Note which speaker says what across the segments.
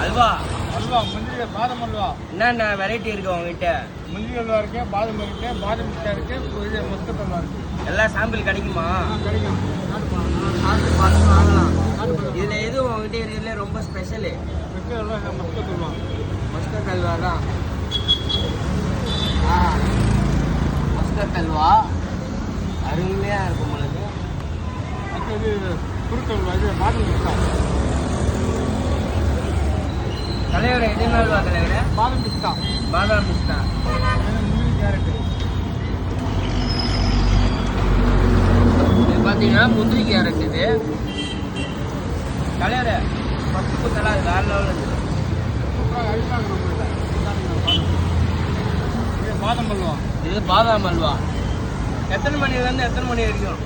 Speaker 1: அல்வா
Speaker 2: அல்வா முந்திரி பாதம் அல்வா.
Speaker 1: என்னென்ன வெரைட்டி இருக்கு உங்ககிட்ட?
Speaker 2: முந்திரி அல்வா இருக்கு, பாதம் இருக்கு, பாதம் மிட்டாய் இருக்கு, இது மஸ்கட் அல்வா இருக்கு.
Speaker 1: எல்லாம் சாம்பிள் கிடைக்குமா?
Speaker 2: கிடைக்கும்.
Speaker 1: சாப்பிட்டு பார்த்து வாங்கலாம். இதுல எது உங்ககிட்ட இருக்கிறதுல ரொம்ப special?
Speaker 2: Muscat halwa, Muscat halwa.
Speaker 1: Muscat halwa தான். மஸ்கட் அல்வா அருமையாக இருக்கும் உங்களுக்கு.
Speaker 2: அடுத்து இது குருட்டு அல்வா, இது பாதம் மிட்டாய்.
Speaker 1: தலைவரை எது அல்வா தலைவரை?
Speaker 2: பாதம் பிஸ்தா.
Speaker 1: பாதாம் பிஸ்தா.
Speaker 2: முந்திரி கேரட்டு.
Speaker 1: இது பார்த்தீங்கன்னா முந்திரி கேரட். இது தலைவரை பத்து புத்தெல்லாம் அது வேற லெவலில் இருக்குது.
Speaker 2: இது பாதம் அல்வா.
Speaker 1: இது பாதாம் அல்வா. எத்தனை மணிலேருந்து எத்தனை மணி வரைக்கும்?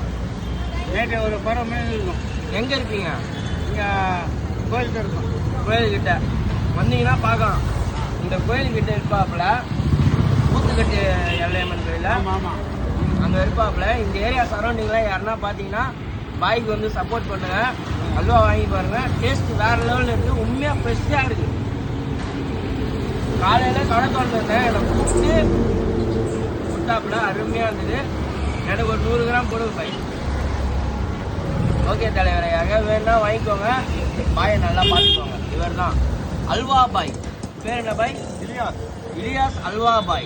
Speaker 2: ரேட்டு ஒரு 12 மணி இருக்கும்.
Speaker 1: எங்கே இருப்பீங்க?
Speaker 2: இங்கே கோயிலுக்கு இருக்கும்.
Speaker 1: கோயில்கிட்ட வந்தீங்கன்னா பார்க்கலாம். இந்த கோயில்கிட்ட இருப்பாப்புல ஊத்துக்கட்டு எல்லையம்மன் கோயில்.
Speaker 2: ஆமாம் ஆமாம்.
Speaker 1: அங்கே இருப்பாப்புல. இந்த ஏரியா சரௌண்டிங்கில் யாருன்னா பார்த்தீங்கன்னா பாய்க்கு வந்து சப்போர்ட் பண்ணுங்க. அல்வா வாங்கி பாருங்க. டேஸ்ட் வேற லெவலில் இருக்குது. உண்மையாக ஃப்ரெஷ்ஷாக இருக்குது. காலையில் கடை திறந்துருந்தேன். என்னை கூப்பிட்டு கொடுத்தாப்புல அருமையாக இருந்தது. எனக்கு ஒரு 100 கிராம் போடுங்க பாய். ஓகே தலைவரை, யாராவது வேணுன்னா வாங்கிக்கோங்க. பாயை நல்லா பார்த்துக்கோங்க. இவர் தான் அல்வா பாய். பேர் என்ன பாய்?
Speaker 2: இலியாஸ்.
Speaker 1: இலியாஸ் அல்வா பாய்.